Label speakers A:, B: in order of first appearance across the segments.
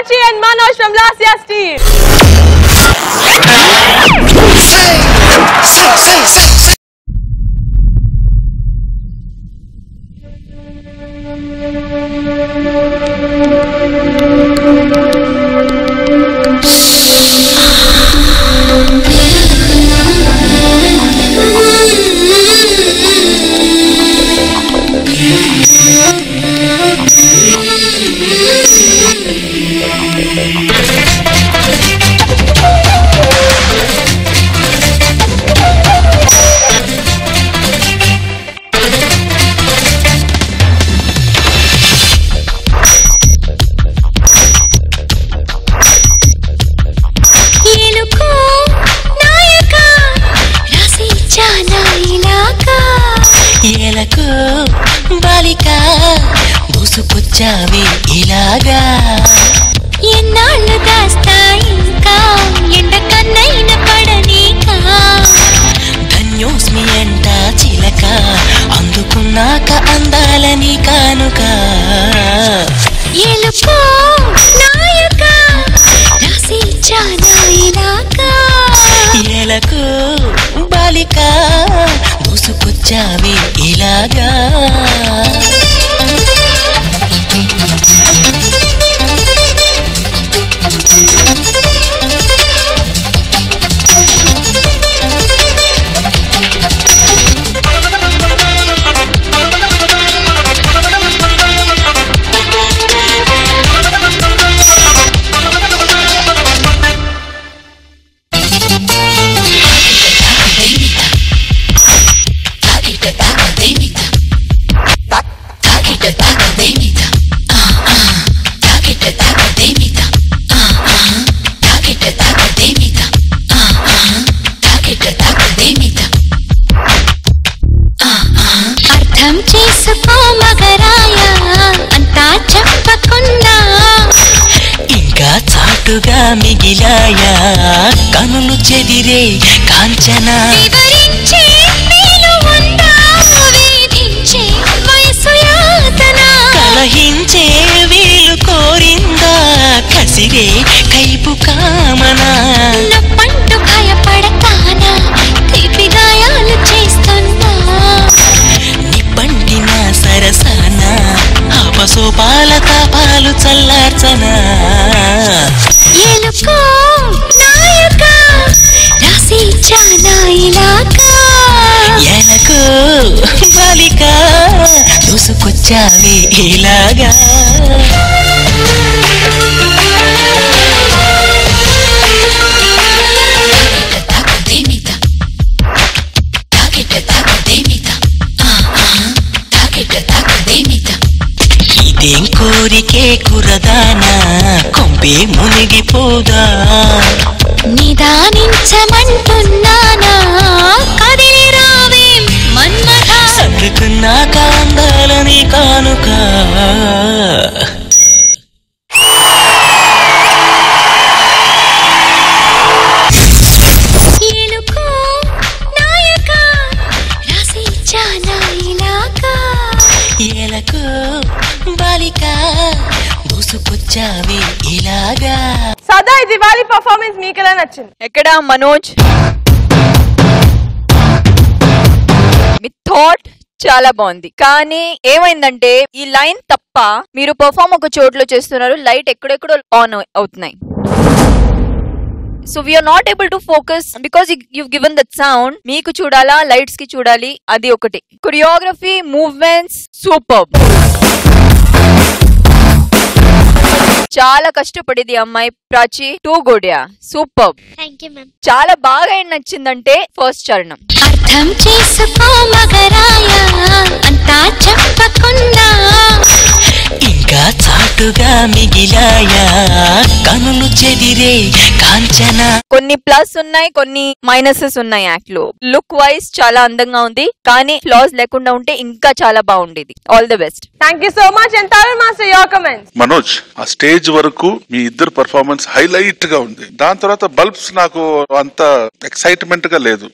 A: Prachi and Manoj from last year's team.
B: దూసుకొచ్చావే ఇలాగా
C: ఎన్నాళ్ళు దాస్తా ఇంకా ఎండ కన్నైన పడనీకా
B: ధన్యోస్మి అంట చిలక అందుకున్నాక అందాలని కానుక
C: ఎలుకో నాయక రాసి చానా ఇలాగా
B: ఎలకు బాలిక దూసుకొచ్చావే ఇలాగా
C: అర్థం చేసుకో మగరాయా అంతా చెప్పకున్నా
B: ఇంకా చాటుగా మిగిలాయా కనులు చెదిరే కాంచనా
C: వివరించే వీలు ఉందా వేధించే వయసు యాతన
B: కలహించే వీలు కోరిందా కసిరే కైపు కామనా
C: నప్పంటూ భయపడతానా తీపి గాయాలు చేస్తున్నా
B: నిప్పంటిన సరసన ఆపసోపాల తాపాలు చల్లార్చనా
C: ఎలుకో నాయక రాసి చానా ఇలాగా
B: ఎలకు బాలిక దూసుకొచ్చావే ఇలాగా ఇదేం కోరికే కురదానా కొంపే మునిగిపోదా
C: నిదానించమంటున్నానా కదిలి రావేం మన్మథ
B: సర్దుకున్నాక అందాలని కానుక
C: ఎలుకో నాయక రాసి చానా ఇలాగా
B: ఎలకు బాలిక దూసుకొచ్చావే ఇలాగా
A: సదా ఈ దివాళీ పర్ఫార్మెన్స్ మీకు ఎలా నచ్చింది?
D: ఎక్కడ మనోజ్ మీ థాట్ చాలా బాగుంది, కానీ ఏమైందంటే ఈ లైన్ తప్ప మీరు పర్ఫార్మ్ ఒక చోట్లో చేస్తున్నారు, లైట్ ఎక్కడెక్కడో ఆన్ అవుతున్నాయి. So we are not able to focus because you given that sound. మీకు చూడాలా, లైట్స్ కి చూడాలి, అది ఒకటి. Choreography, movements super. చాలా కష్టపడేది అమ్మాయి ప్రాచి. టూ గోడియా సూపర్.
C: Thank you ma'am.
D: చాలా బాగా నచ్చిందంటే ఫస్ట్ చరణం.
C: అర్థం చేసుకో మగరాయా అంతా చెప్పకున్నా
B: ఇంకా చాటుగా మిగిలాయా కనులు చెదిరే కాంచనా.
D: కొన్ని ప్లస్ ఉన్నాయి, కొన్ని మైనసెస్ ఉన్నాయి. యాక్ట్ లో లుక్ వైజ్ చాలా అందంగా ఉంది, కానీ ఫ్లాస్ లేకుండా ఉంటే ఇంకా చాలా బాగుండేది. All the best.
A: Thank you so much and Tarun Master, your comments.
E: Manoj, ఆ స్టేజ్ వరకు మీ ఇద్దరు పర్ఫార్మెన్స్ హైలైట్ గా ఉంది. దాని తర్వాత బల్బ్స్ నాకు అంత ఎక్సైట్మెంట్ గా లేదు.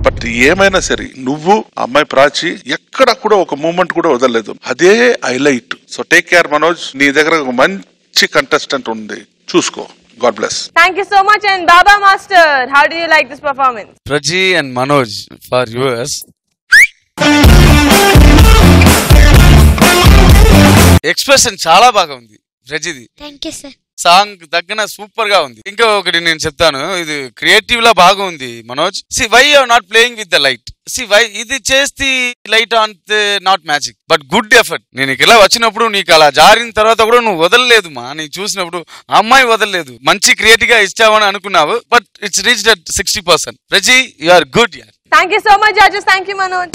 E: బట్ ఏమైనా సరే నువ్వు అమ్మాయి ప్రాచి ఎక్కడ కూడా ఒక మూమెంట్ కూడా వదలలేదు, అదే highlight. So take care Manoj. నీ దగ్గర ఒక మంచి మంచి కంటెస్టెంట్ ఉంది, చూసుకో. God bless.
A: Thank you so much. And Baba Master, how do you like this performance?
F: Praji and Manoj, for yours. Expression చాలా బాగా ఉంది ప్రజిది.
C: Thank you sir.
F: సాంగ్ తగ్గన సూపర్ గా ఉంది. ఇంకా ఒకటి నేను చెప్తాను, ఇది క్రియేటివ్ లా బాగా ఉంది Manoj. See why you are not playing with the light. See why ఇది చేస్తే light on not magic but good effort. నేను ఇలా వచ్చినప్పుడు నీకు అలా జారిన తర్వాత కూడా నువ్వు వదలలేదు మా, నేను చూసినప్పుడు అమ్మాయి వదలలేదు. మంచి క్రియేటివ్ గా ఇచ్చావని అనుకున్నావు, but it's reached at 60%. Praji, you are good.
A: Thank you so much, judges. Thank you, Manoj.